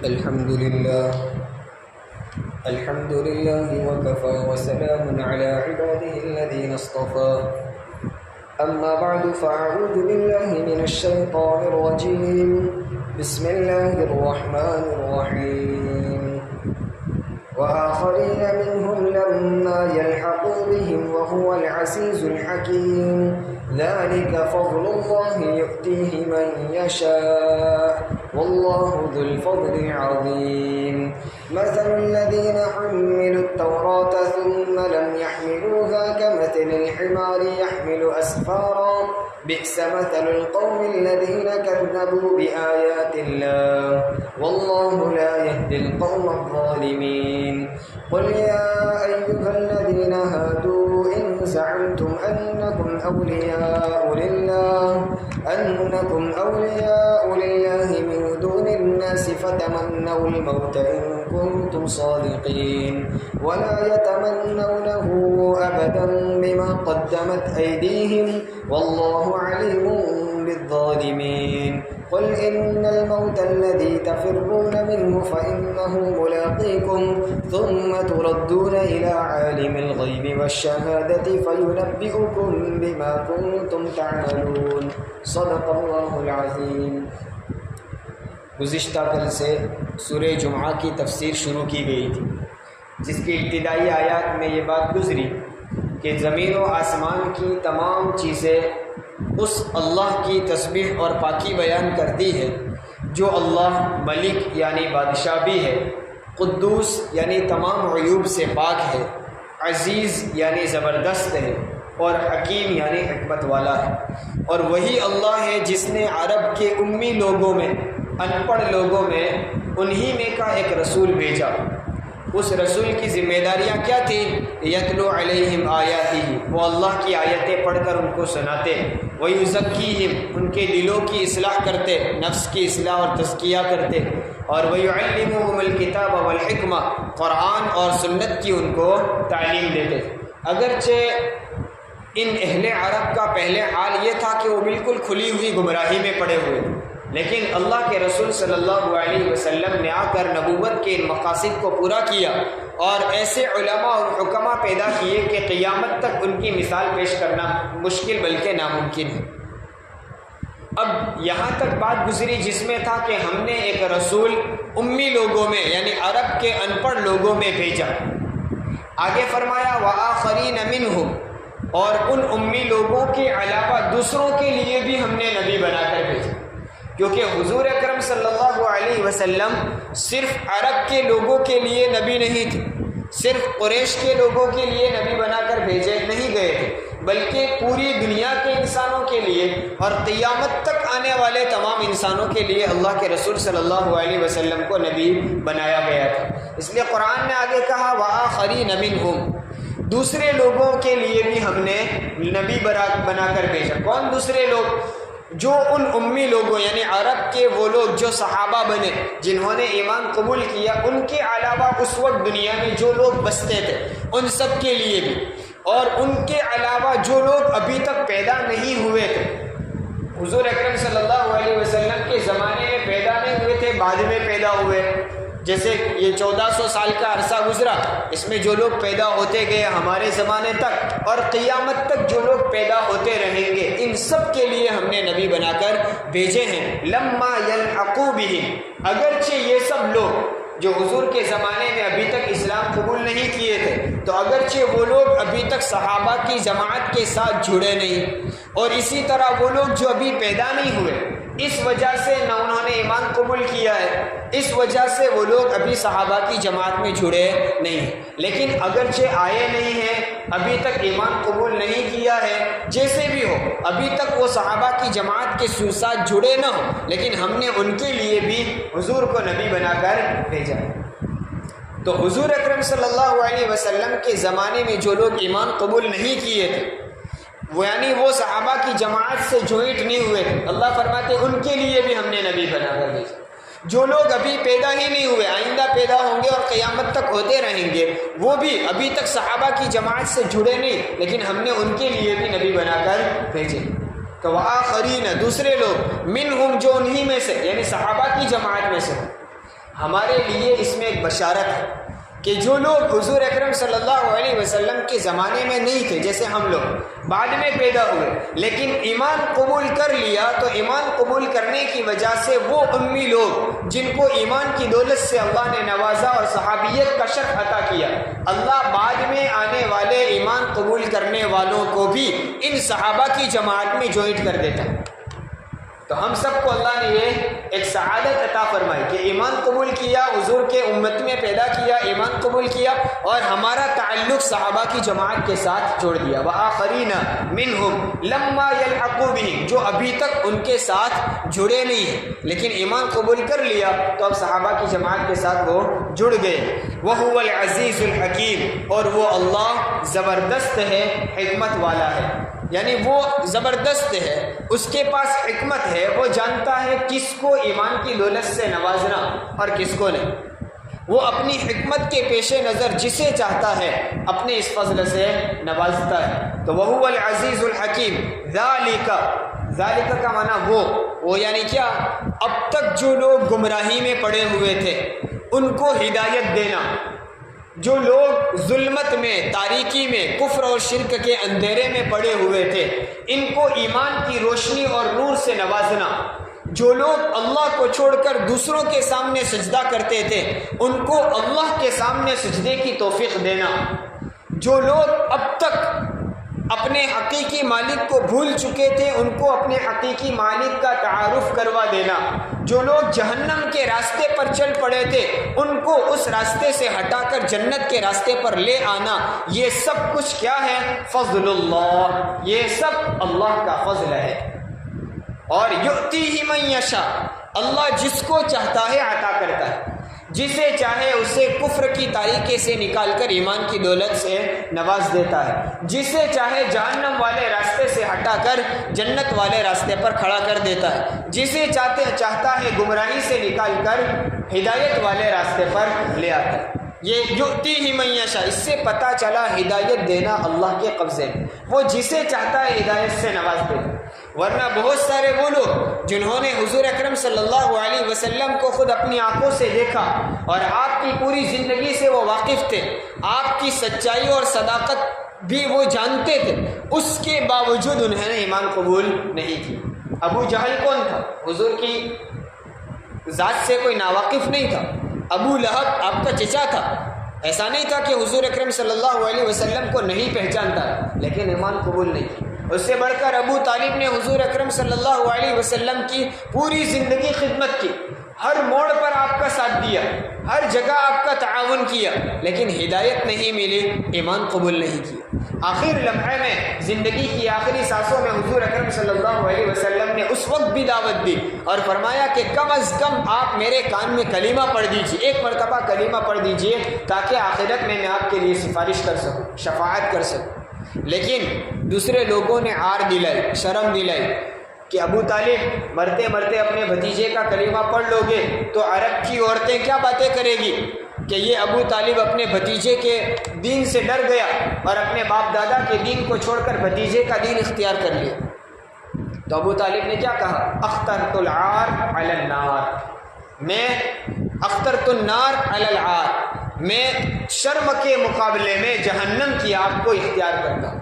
الحمد لله وكفى وسلام على عباده الذين اصطفى أما بعد فأعوذ بالله من الشيطان الرجيم بسم الله الرحمن الرحيم وآخرين منهم لما يلحقوا بهم وهو العزيز الحكيم ذلك فضل الله يؤتيه من يشاء والله ذو الفضل العظيم مثل الذين حملوا التوراة ثم لم يحملوها كمثل الحمار يحمل أسفارا بئس مثل القوم الذين كذبوا بآيات الله والله لا يهدي القوم الظالمين قل يا أيها الذين هادوا إن زعمتم أنكم أولياء لله من دون الناس فتمنوا الموت إن كنتم صادقين ولا يتمنونه أبدا بما قدمت أيديهم والله عليم بالظالمين قل إن الموت الذي تفرون منه فإنه ملاقيكم ثم تردون إلى عالم الغيب والشهادة فينبئكم بما كنتم تعملون صدق اللہ العظیم۔ گزشتہ کل سے سورہ جمعہ کی تفسیر شروع کی گئی تھی، جس کی ابتدائی آیات میں یہ بات گزری کہ زمین و آسمان کی تمام چیزیں اس اللہ کی تسبیح اور پاکی بیان کرتی ہے جو اللہ ملک یعنی بادشاہ بھی ہے، قدوس یعنی تمام عیوب سے پاک ہے، عزیز یعنی زبردست ہے، اور حکیم یعنی حکمت والا ہے۔ اور وہی اللہ ہے جس نے عرب کے امی لوگوں میں، ان پڑھ لوگوں میں انہی میں کا ایک رسول بھیجا۔ اس رسول کی ذمہ داریاں کیا تھیں؟ یتلو علیہم آیاتہ، وہ اللہ کی آیتیں پڑھ کر ان کو سناتے، ویزکیہم، ان کے دلوں کی اصلاح کرتے، نفس کی اصلاح اور تزکیہ کرتے، اور ویعلمہم الکتاب والحکمہ، قرآن اور سنت کی ان کو تعلیم دیتے۔ اگرچہ ان اہل عرب کا پہلے حال یہ تھا کہ وہ بالکل کھلی ہوئی گمراہی میں پڑے ہوئے، لیکن اللہ کے رسول صلی اللہ علیہ وسلم نے آ کر نبوت کے ان مقاصد کو پورا کیا اور ایسے علماء اور حکماء پیدا کیے کہ قیامت تک ان کی مثال پیش کرنا مشکل بلکہ ناممکن ہے۔ اب یہاں تک بات گزری جس میں تھا کہ ہم نے ایک رسول امی لوگوں میں یعنی عرب کے ان پڑھ لوگوں میں بھیجا۔ آگے فرمایا وآخرین منہم، اور ان امی لوگوں کے علاوہ دوسروں کے لیے بھی ہم نے نبی بنا کر بھیجا، کیونکہ حضور اکرم صلی اللہ علیہ وسلم صرف عرب کے لوگوں کے لیے نبی نہیں تھے، صرف قریش کے لوگوں کے لیے نبی بنا کر بھیجے نہیں گئے تھے، بلکہ پوری دنیا کے انسانوں کے لیے اور قیامت تک آنے والے تمام انسانوں کے لیے اللہ کے رسول صلی اللہ علیہ وسلم کو نبی بنایا گیا تھا۔ اس لیے قرآن نے آگے کہا وآخرین منہم، دوسرے لوگوں کے لیے بھی ہم نے نبی بنا کر بھیجا۔ کون دوسرے لوگ؟ جو ان امی لوگوں یعنی عرب کے وہ لوگ جو صحابہ بنے، جنہوں نے ایمان قبول کیا، ان کے علاوہ اس وقت دنیا میں جو لوگ بستے تھے ان سب کے لیے بھی، اور ان کے علاوہ جو لوگ ابھی تک پیدا نہیں ہوئے تھے۔ حضور اکرم صلی اللہ علیہ وسلم کے زمانے میں پیدا نہیں ہوئے تھے، بعد میں پیدا ہوئے، جیسے یہ 1400 سال کا عرصہ گزرا، اس میں جو لوگ پیدا ہوتے گئے ہمارے زمانے تک اور قیامت تک جو لوگ پیدا ہوتے رہیں گے، ان سب کے لیے ہم نے نبی بنا کر بھیجے ہیں۔ لما یلحقوا بہم، اگرچہ یہ سب لوگ جو حضور کے زمانے میں ابھی تک اسلام قبول نہیں کیے تھے، تو اگرچہ وہ لوگ ابھی تک صحابہ کی جماعت کے ساتھ جڑے نہیں، اور اسی طرح وہ لوگ جو ابھی پیدا نہیں ہوئے، اس وجہ سے نہ انہوں نے ایمان قبول کیا ہے، اس وجہ سے وہ لوگ ابھی صحابہ کی جماعت میں جڑے نہیں ہیں۔ لیکن اگرچہ آئے نہیں ہیں، ابھی تک ایمان قبول نہیں کیا ہے، جیسے بھی ہو ابھی تک وہ صحابہ کی جماعت کے ساتھ جڑے نہ ہوں، لیکن ہم نے ان کے لیے بھی حضور کو نبی بنا کر بھیجا۔ تو حضور اکرم صلی اللہ علیہ وسلم کے زمانے میں جو لوگ ایمان قبول نہیں کیے تھے، وہ یعنی وہ صحابہ کی جماعت سے جوائنٹ نہیں ہوئے تھے، اللہ فرماتے ان کے لیے بھی ہم نے نبی بنا کر بھیجا۔ جو لوگ ابھی پیدا ہی نہیں ہوئے، آئندہ پیدا ہوں گے اور قیامت تک ہوتے رہیں گے، وہ بھی ابھی تک صحابہ کی جماعت سے جڑے نہیں، لیکن ہم نے ان کے لیے بھی نبی بنا کر بھیجے۔ تو وآخرین، دوسرے لوگ، منہم، جو انہی میں سے یعنی صحابہ کی جماعت میں سے، ہمارے لیے اس میں ایک بشارت ہے کہ جو لوگ حضور اکرم صلی اللہ علیہ وسلم کے زمانے میں نہیں تھے، جیسے ہم لوگ بعد میں پیدا ہوئے لیکن ایمان قبول کر لیا، تو ایمان قبول کرنے کی وجہ سے وہ امی لوگ جن کو ایمان کی دولت سے اللہ نے نوازا اور صحابیت کا شرف عطا کیا، اللہ بعد میں آنے والے ایمان قبول کرنے والوں کو بھی ان صحابہ کی جماعت میں جوائنٹ کر دیتا ہے۔ تو ہم سب کو اللہ نے یہ ایک سعادت عطا فرمائی کہ ایمان قبول کیا، حضور کے امت میں پیدا کیا، ایمان قبول کیا اور ہمارا تعلق صحابہ کی جماعت کے ساتھ جوڑ دیا۔ وآخرین منہم لما یلحقوا بہم، جو ابھی تک ان کے ساتھ جڑے نہیں ہیں لیکن ایمان قبول کر لیا تو اب صحابہ کی جماعت کے ساتھ وہ جڑ گئے۔ وہو العزیز الحکیم، اور وہ اللہ زبردست ہے، حکمت والا ہے، یعنی وہ زبردست ہے، اس کے پاس حکمت ہے، وہ جانتا ہے کس کو ایمان کی دولت سے نوازنا اور کس کو نہیں۔ وہ اپنی حکمت کے پیش نظر جسے چاہتا ہے اپنے اس فضل سے نوازتا ہے۔ تو وہو العزیز الحکیم، ذالک کا معنی وہ یعنی کیا؟ اب تک جو لوگ گمراہی میں پڑے ہوئے تھے ان کو ہدایت دینا، جو لوگ ظلمت میں، تاریکی میں، کفر اور شرک کے اندھیرے میں پڑے ہوئے تھے ان کو ایمان کی روشنی اور نور سے نوازنا، جو لوگ اللہ کو چھوڑ کر دوسروں کے سامنے سجدہ کرتے تھے ان کو اللہ کے سامنے سجدے کی توفیق دینا، جو لوگ اب تک اپنے حقیقی مالک کو بھول چکے تھے ان کو اپنے حقیقی مالک کا تعارف کروا دینا، جو لوگ جہنم کے راستے پر چل پڑے تھے ان کو اس راستے سے ہٹا کر جنت کے راستے پر لے آنا، یہ سب کچھ کیا ہے؟ فضل اللہ، یہ سب اللہ کا فضل ہے۔ اور یؤتیہ من یشاء، اللہ جس کو چاہتا ہے عطا کرتا ہے، جسے چاہے اسے کفر کی تاریکی سے نکال کر ایمان کی دولت سے نواز دیتا ہے، جسے چاہے جہنم والے راستے سے ہٹا کر جنت والے راستے پر کھڑا کر دیتا ہے، جسے چاہتا ہے گمراہی سے نکال کر ہدایت والے راستے پر لے آتا ہے۔ یہ یؤتیہ من یشاء، اس سے پتہ چلا ہدایت دینا اللہ کے قبضے میں، وہ جسے چاہتا ہے ہدایت سے نواز دیتا ہے۔ ورنہ بہت سارے وہ لوگ جنہوں نے حضور اکرم صلی اللہ علیہ وسلم کو خود اپنی آنکھوں سے دیکھا اور آپ کی پوری زندگی سے وہ واقف تھے، آپ کی سچائی اور صداقت بھی وہ جانتے تھے، اس کے باوجود انہوں نے ایمان قبول نہیں کی۔ ابو جہل کون تھا؟ حضور کی ذات سے کوئی ناواقف نہیں تھا۔ ابو لہب آپ کا چچا تھا، ایسا نہیں تھا کہ حضور اکرم صلی اللہ علیہ وسلم کو نہیں پہچانتا لیکن ایمان قبول نہیں کی۔ اس سے بڑھ کر ابو طالب نے حضور اکرم صلی اللہ علیہ وسلم کی پوری زندگی خدمت کی، ہر موڑ پر آپ کا ساتھ دیا، ہر جگہ آپ کا تعاون کیا، لیکن ہدایت نہیں ملی، ایمان قبول نہیں کیا۔ آخر لمحے میں، زندگی کی آخری سانسوں میں حضور اکرم صلی اللہ علیہ وسلم نے اس وقت بھی دعوت دی اور فرمایا کہ کم از کم آپ میرے کان میں کلمہ پڑھ دیجیے، ایک مرتبہ کلمہ پڑھ دیجیے تاکہ آخرت میں آپ کے لیے سفارش کر سکوں، شفاعت کر سکوں۔ لیکن دوسرے لوگوں نے عار دلائی، شرم دلائی کہ ابو طالب مرتے مرتے اپنے بھتیجے کا کلمہ پڑھ لو گے تو عرب کی عورتیں کیا باتیں کرے گی کہ یہ ابو طالب اپنے بھتیجے کے دین سے ڈر گیا اور اپنے باپ دادا کے دین کو چھوڑ کر بھتیجے کا دین اختیار کر لیا۔ تو ابو طالب نے کیا کہا؟ اخترت العار علی النار، میں اخترت النار علی العار، میں شرم کے مقابلے میں جہنم کی آگ کو اختیار کرتا ہوں۔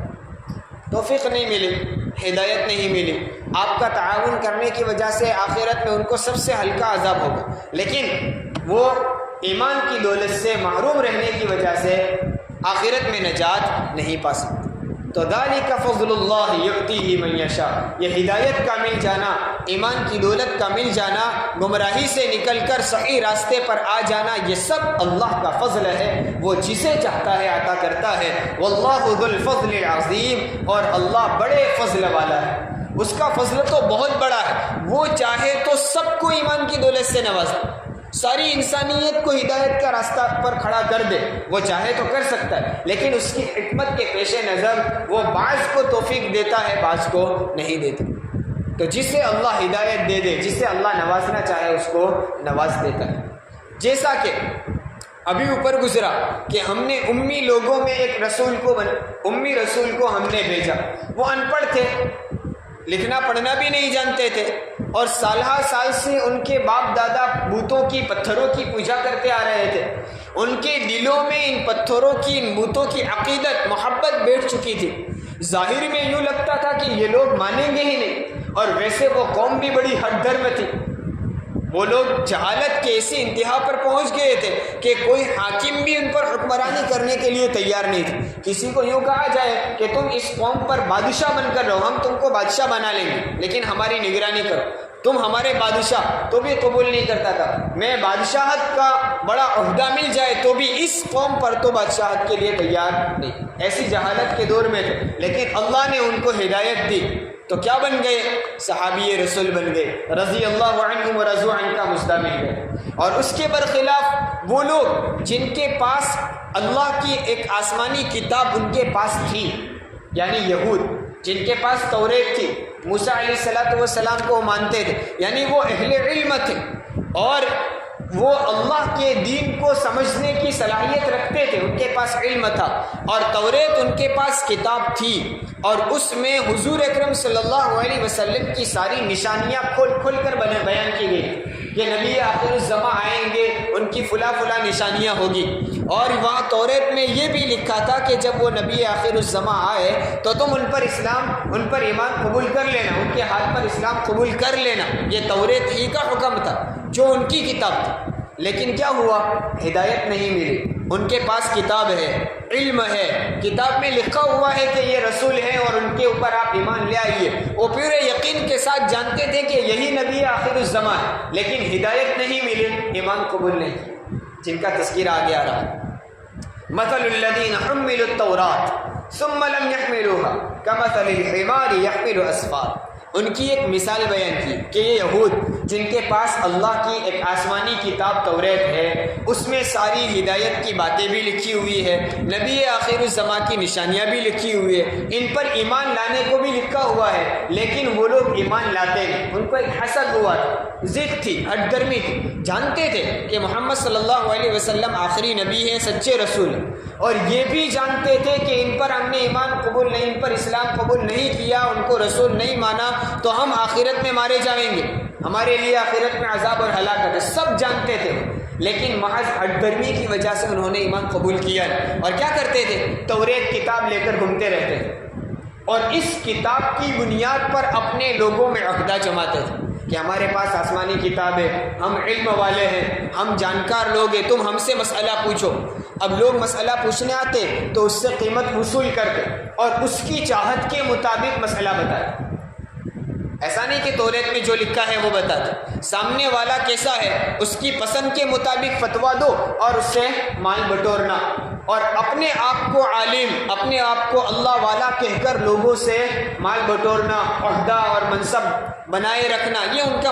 توفیق نہیں ملی، ہدایت نہیں ملی، آپ کا تعاون کرنے کی وجہ سے آخرت میں ان کو سب سے ہلکا عذاب ہوگا، لیکن وہ ایمان کی دولت سے محروم رہنے کی وجہ سے آخرت میں نجات نہیں پا سکتے۔ تو ذالک فضل اللہ یؤتیہ من یشاء، یہ ہدایت کا مل جانا، ایمان کی دولت کا مل جانا، گمراہی سے نکل کر صحیح راستے پر آ جانا، یہ سب اللہ کا فضل ہے، وہ جسے چاہتا ہے عطا کرتا ہے۔ واللہ ذو الفضل العظیم، اور اللہ بڑے فضل والا ہے، اس کا فضل تو بہت بڑا ہے، وہ چاہے تو سب کو ایمان کی دولت سے نوازے، ساری انسانیت کو ہدایت کا راستہ پر کھڑا کر دے، وہ چاہے تو کر سکتا ہے، لیکن اس کی حکمت کے پیش نظر وہ بعض کو توفیق دیتا ہے، بعض کو نہیں دیتا۔ تو جسے اللہ ہدایت دے دے، جسے اللہ نوازنا چاہے اس کو نواز دیتا ہے۔ جیسا کہ ابھی اوپر گزرا کہ ہم نے امی لوگوں میں ایک رسول کو امی رسول کو ہم نے بھیجا، وہ ان پڑھ تھے، لکھنا پڑھنا بھی نہیں جانتے تھے، اور سالہ سال سے ان کے باپ دادا بتوں کی پتھروں کی پوجا کرتے آ رہے تھے. ان کے دلوں میں ان پتھروں کی ان بتوں کی عقیدت محبت بیٹھ چکی تھی. ظاہر میں یوں لگتا تھا کہ یہ لوگ مانیں گے ہی نہیں، اور ویسے وہ قوم بھی بڑی ہٹ دھرم تھی. وہ لوگ جہالت کے ایسی انتہا پر پہنچ گئے تھے کہ کوئی حاکم بھی ان پر حکمرانی کرنے کے لیے تیار نہیں تھے. کسی کو یوں کہا جائے کہ تم اس قوم پر بادشاہ بن کر رہو، ہم تم کو بادشاہ بنا لیں گے لیکن ہماری نگرانی کرو، تم ہمارے بادشاہ، تو بھی قبول نہیں کرتا تھا. میں بادشاہت کا بڑا عہدہ مل جائے تو بھی اس قوم پر تو بادشاہت کے لیے تیار نہیں. ایسی جہالت کے دور میں تھے، لیکن اللہ نے ان کو ہدایت دی تو کیا بن گئے؟ صحابی رسول بن گئے، رضی اللہ عنہم ورضوا عنہ کا مژدہ مل گئے. اور اس کے برخلاف وہ لوگ جن کے پاس اللہ کی ایک آسمانی کتاب ان کے پاس تھی، یعنی یہود جن کے پاس توریت تھی، موسیٰ علیہ السلام کو وہ مانتے تھے، یعنی وہ اہل علم تھے اور وہ اللہ کے دین کو سمجھنے کی صلاحیت رکھتے تھے، ان کے پاس علم تھا اور توریت ان کے پاس کتاب تھی، اور اس میں حضور اکرم صلی اللہ علیہ وسلم کی ساری نشانیاں کھول کھول کر بیان کی گئی کہ نبی آخر الزماں آئیں گے، ان کی فلاں فلاں نشانیاں ہوگی. اور وہاں توریت میں یہ بھی لکھا تھا کہ جب وہ نبی آخر الزماں آئے تو تم ان پر ایمان قبول کر لینا، ان کے ہاتھ پر اسلام قبول کر لینا. یہ توریت ہی کا حکم تھا جو ان کی کتاب تھی. لیکن کیا ہوا؟ ہدایت نہیں ملی. ان کے پاس کتاب ہے، علم ہے، کتاب میں لکھا ہوا ہے کہ یہ رسول ہیں اور ان کے اوپر آپ ایمان لے آئیے. وہ پورے یقین کے ساتھ جانتے تھے کہ یہی نبی آخر الزمان، لیکن ہدایت نہیں ملی، ایمان قبول نہیں، جن کا تذکرہ آگے آ رہا. مثل الذین حملوا التوراة ثم لم يحملوها كمثل الحمار يحمل اسفار. ان کی ایک مثال بیان کی کہ یہ یہود جن کے پاس اللہ کی ایک آسمانی کتاب توریت ہے، اس میں ساری ہدایت کی باتیں بھی لکھی ہوئی ہے، نبی آخر الزماں کی نشانیاں بھی لکھی ہوئی ہے، ان پر ایمان لانے کو بھی لکھا ہوا ہے، لیکن وہ لوگ ایمان لاتے نہیں. ان کو ایک حسد ہوا تھا، ضد تھی، ہٹ درمی تھی. جانتے تھے کہ محمد صلی اللہ علیہ وسلم آخری نبی ہیں، سچے رسول ہیں، اور یہ بھی جانتے تھے کہ ان پر ہم نے ایمان قبول نہیں، ان پر اسلام قبول نہیں کیا، ان کو رسول نہیں مانا تو ہم آخرت میں مارے جائیں گے، ہمارے لیے آخرت میں عذاب اور ہلاکت ہے. سب جانتے تھے، لیکن محض ہٹ درمی کی وجہ سے انہوں نے ایمان قبول کیا. اور کیا کرتے تھے؟ توریت کتاب لے کر گھومتے رہتے تھے اور اس کتاب کی بنیاد پر اپنے لوگوں میں عقدہ جماتے تھے کہ ہمارے پاس آسمانی کتاب ہے، ہم علم والے ہیں، ہم جانکار لوگ ہیں، تم ہم سے مسئلہ پوچھو. اب لوگ مسئلہ پوچھنے آتے تو اس سے قیمت وصول کرتے اور اس کی چاہت کے مطابق مسئلہ بتاتے. ایسا نہیں کہ توریت میں جو لکھا ہے وہ بتاتے، سامنے والا کیسا ہے اس کی پسند کے مطابق فتویٰ دو اور اس سے مال بٹورنا، اور اپنے آپ کو عالم، اپنے آپ کو اللہ والا کہہ کر لوگوں سے مال بٹورنا، عہدہ اور منصب بنائے رکھنا، یہ ان کا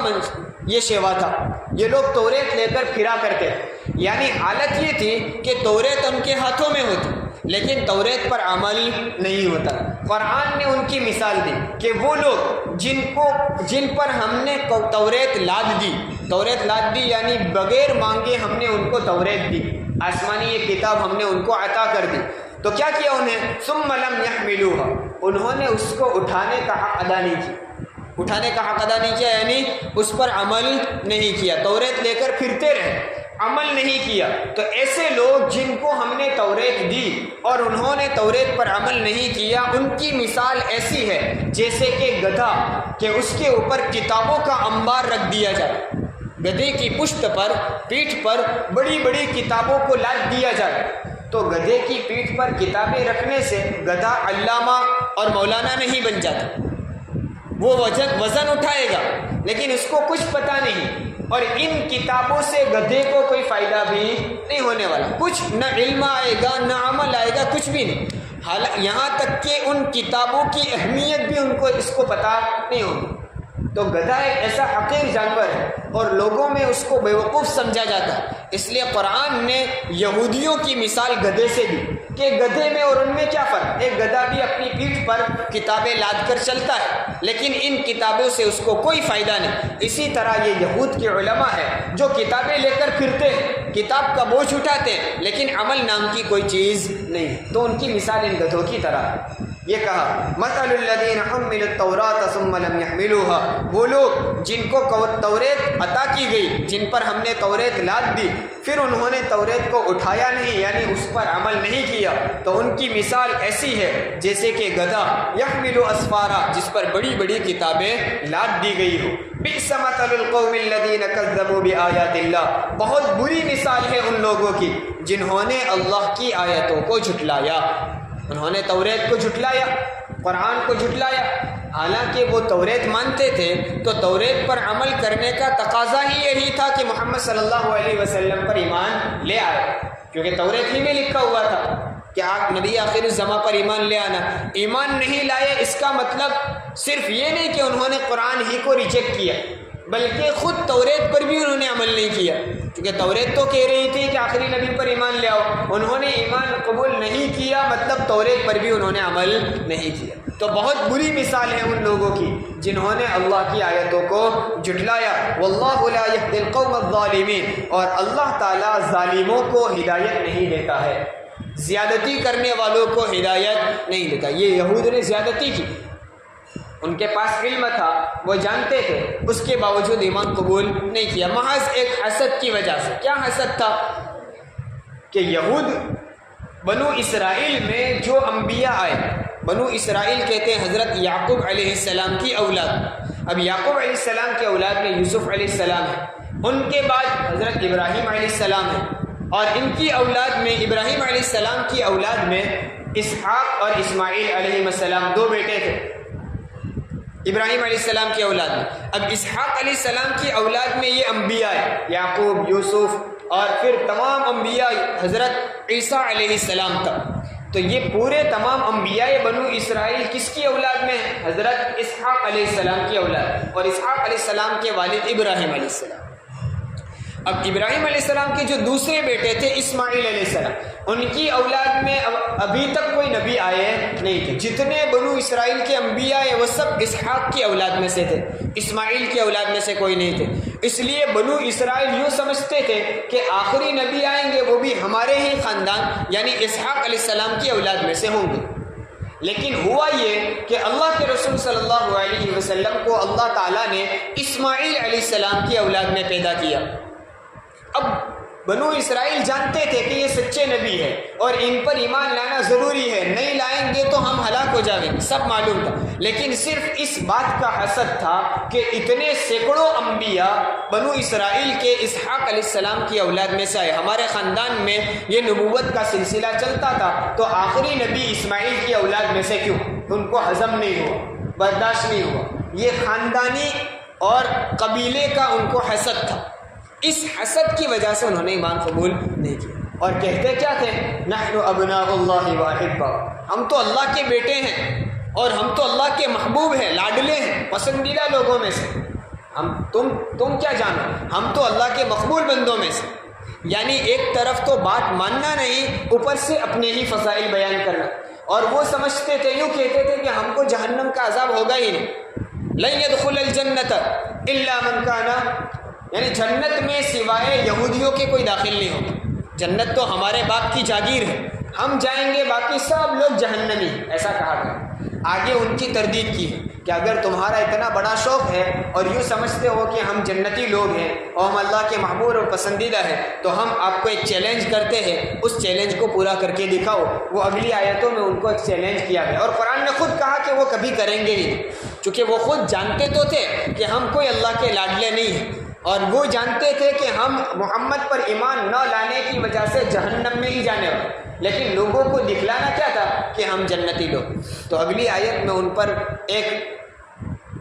یہ شیوا تھا. یہ لوگ توریت لے کر پھرا کرتے، یعنی حالت یہ تھی کہ توریت ان کے ہاتھوں میں ہوتی لیکن توریت پر عمل نہیں ہوتا. قرآن نے ان کی مثال دی کہ وہ لوگ جن پر ہم نے توریت لاد دی یعنی بغیر مانگے ہم نے ان کو توریت دی، آسمانی یہ کتاب ہم نے ان کو عطا کر دی، تو کیا کیا انہیں؟ ثم لم يحملوها، انہوں نے اس کو اٹھانے کا حق ادا نہیں کیا، یعنی اس پر عمل نہیں کیا. توریت لے کر پھرتے رہے، عمل نہیں کیا. تو ایسے لوگ جن کو ہم نے توریت دی اور انہوں نے توریت پر عمل نہیں کیا، ان کی مثال ایسی ہے جیسے کہ گدھا کہ اس کے اوپر کتابوں کا انبار رکھ دیا جائے. گدھے کی پشت پر، پیٹھ پر بڑی بڑی کتابوں کو لاد دیا جائے. تو گدھے کی پیٹھ پر کتابیں رکھنے سے گدھا علامہ اور مولانا نہیں بن جاتا. وہ وزن اٹھائے گا لیکن اس کو کچھ پتہ نہیں، اور ان کتابوں سے گدھے کو کوئی فائدہ بھی نہیں ہونے والا. کچھ نہ علم آئے گا نہ عمل آئے گا، کچھ بھی نہیں. یہاں تک کہ ان کتابوں کی اہمیت بھی ان کو اس کو پتہ نہیں ہوگی. تو گدھا ایک ایسا حقیر جانور ہے اور لوگوں میں اس کو بیوقوف سمجھا جاتا ہے. اس لیے قرآن نے یہودیوں کی مثال گدھے سے دی کہ گدھے میں اور ان میں کیا فرق. ایک گدھا بھی اپنی پیٹھ پر کتابیں لاد کر چلتا ہے لیکن ان کتابوں سے اس کو کوئی فائدہ نہیں. اسی طرح یہ یہود کے علماء ہے جو کتابیں لے کر پھرتے ہیں، کتاب کا بوجھ اٹھاتے ہیں لیکن عمل نام کی کوئی چیز نہیں. تو ان کی مثال ان گدھوں کی طرح ہے. یہ کہا مثل الذین حملوا التوراۃ ثم لم يحملوها، وہ لوگ جن کو توریت عطا کی گئی، جن پر ہم نے توریت لاد دی، پھر انہوں نے توریت کو اٹھایا نہیں، یعنی اس پر عمل نہیں کیا، تو ان کی مثال ایسی ہے جیسے کہ گدھا یحمل اسفارا، جس پر بڑی بڑی کتابیں لاد دی گئی ہو۔ بئس مثل القوم الذین کذبوا بآیات اللہ، بہت بری مثال ہے ان لوگوں کی جنہوں نے اللہ کی آیتوں کو جھٹلایا۔ انہوں نے توریت کو جھٹلایا، قرآن کو جھٹلایا، حالانکہ وہ توریت مانتے تھے، تو توریت پر عمل کرنے کا تقاضا ہی یہی تھا کہ محمد صلی اللہ علیہ وسلم پر ایمان لے آئے، کیونکہ توریت ہی میں لکھا ہوا تھا کہ آپ نبی آخر الزماں پر ایمان لے آنا۔ ایمان نہیں لائے اس کا مطلب صرف یہ نہیں کہ انہوں نے قرآن ہی کو ریجیکٹ کیا، بلکہ خود توریت پر بھی انہوں نے عمل نہیں کیا، کیونکہ توریت تو کہہ رہی تھی کہ آخری نبی پر ایمان لے آؤ، انہوں نے ایمان قبول نہیں کیا، مطلب توریت پر بھی انہوں نے عمل نہیں کیا۔ تو بہت بری مثال ہے ان لوگوں کی جنہوں نے اللہ کی آیتوں کو جھٹلایا۔ واللہ لا یہدی القوم الظالمین، اور اللہ تعالیٰ ظالموں کو ہدایت نہیں دیتا ہے، زیادتی کرنے والوں کو ہدایت نہیں دیتا۔ یہ یہود نے زیادتی کی، ان کے پاس علم تھا، وہ جانتے تھے، اس کے باوجود ایمان قبول نہیں کیا، محض ایک حسد کی وجہ سے۔ کیا حسد تھا؟ کہ یہود بنو اسرائیل میں جو انبیاء آئے، بنو اسرائیل کہتے ہیں حضرت یعقوب علیہ السلام کی اولاد۔ اب یعقوب علیہ السلام کی اولاد میں یوسف علیہ السلام ہے، ان کے بعد حضرت ابراہیم علیہ السلام ہے، اور ان کی اولاد میں ابراہیم علیہ السلام کی اولاد میں اسحاق اور اسماعیل علیہ السلام، دو بیٹے تھے ابراہیم علیہ السلام کی اولاد میں۔ اب اسحاق علیہ السلام کی اولاد میں یہ انبیاء ہے، یعقوب، یوسف، اور پھر تمام انبیاء حضرت عیسیٰ علیہ السلام تک۔ تو یہ پورے تمام انبیاء بنو اسرائیل کس کی اولاد میں ہیں؟ حضرت اسحاق علیہ السلام کی اولاد، اور اسحاق علیہ السلام کے والد ابراہیم علیہ السلام۔ اب ابراہیم علیہ السلام کے جو دوسرے بیٹے تھے اسماعیل علیہ السلام، ان کی اولاد میں ابھی تک کوئی نبی آئے نہیں تھے۔ جتنے بنو اسرائیل کے انبیاء ہیں وہ سب اسحاق کی اولاد میں سے تھے، اسماعیل کی اولاد میں سے کوئی نہیں تھے۔ اس لیے بنو اسرائیل یوں سمجھتے تھے کہ آخری نبی آئیں گے وہ بھی ہمارے ہی خاندان یعنی اسحاق علیہ السلام کی اولاد میں سے ہوں گے۔ لیکن ہوا یہ کہ اللہ کے رسول صلی اللہ علیہ وسلم کو اللہ تعالیٰ نے اسماعیل علیہ السلام کی اولاد میں پیدا کیا۔ اب بنو اسرائیل جانتے تھے کہ یہ سچے نبی ہے اور ان پر ایمان لانا ضروری ہے، نہیں لائیں گے تو ہم ہلاک ہو جائیں گے، سب معلوم تھا۔ لیکن صرف اس بات کا حسد تھا کہ اتنے سینکڑوں انبیاء بنو اسرائیل کے اسحاق علیہ السلام کی اولاد میں سے آئے، ہمارے خاندان میں یہ نبوت کا سلسلہ چلتا تھا، تو آخری نبی اسماعیل کی اولاد میں سے کیوں؟ ان کو ہضم نہیں ہوا، برداشت نہیں ہوا۔ یہ خاندانی اور قبیلے کا ان کو حسد تھا، اس حسد کی وجہ سے انہوں نے ایمان قبول نہیں کیا، اور کہتے کیا تھے؟ نحن ابناء اللہ واحبہ، ہم تو اللہ کے بیٹے ہیں اور ہم تو اللہ کے محبوب ہیں، لاڈلے ہیں، پسندیدہ لوگوں میں سے۔ تم کیا جانو، ہم تو اللہ کے مقبول بندوں میں سے۔ یعنی ایک طرف تو بات ماننا نہیں، اوپر سے اپنے ہی فضائل بیان کرنا، اور وہ سمجھتے تھے، یوں کہتے تھے کہ ہم کو جہنم کا عذاب ہوگا ہی نہیں، لن يدخل الجنت الا من کان، یعنی جنت میں سوائے یہودیوں کے کوئی داخل نہیں ہوگا، جنت تو ہمارے باپ کی جاگیر ہے، ہم جائیں گے، باقی سب لوگ جہنمی، ایسا کہا گیا۔ آگے ان کی تردید کی کہ اگر تمہارا اتنا بڑا شوق ہے اور یوں سمجھتے ہو کہ ہم جنتی لوگ ہیں اور ہم اللہ کے محبوب اور پسندیدہ ہیں، تو ہم آپ کو ایک چیلنج کرتے ہیں، اس چیلنج کو پورا کر کے دکھاؤ۔ وہ اگلی آیتوں میں ان کو ایک چیلنج کیا گیا، اور قرآن نے خود کہا کہ وہ کبھی کریں گے ہی، چونکہ وہ خود جانتے تو تھے کہ ہم کوئی اللہ کے لاڈلے نہیں ہیں، اور وہ جانتے تھے کہ ہم محمد پر ایمان نہ لانے کی وجہ سے جہنم میں ہی جانے والے، لیکن لوگوں کو دکھلانا کیا تھا کہ ہم جنتی لوگ۔ تو اگلی آیت میں ان پر ایک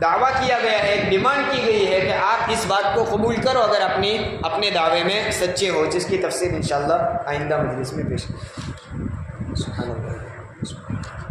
دعویٰ کیا گیا ہے، ایک ڈیمانڈ کی گئی ہے کہ آپ اس بات کو قبول کرو اگر اپنے دعوے میں سچے ہو، جس کی تفصیل انشاءاللہ آئندہ مجلس میں پیش۔ سبحان اللہ۔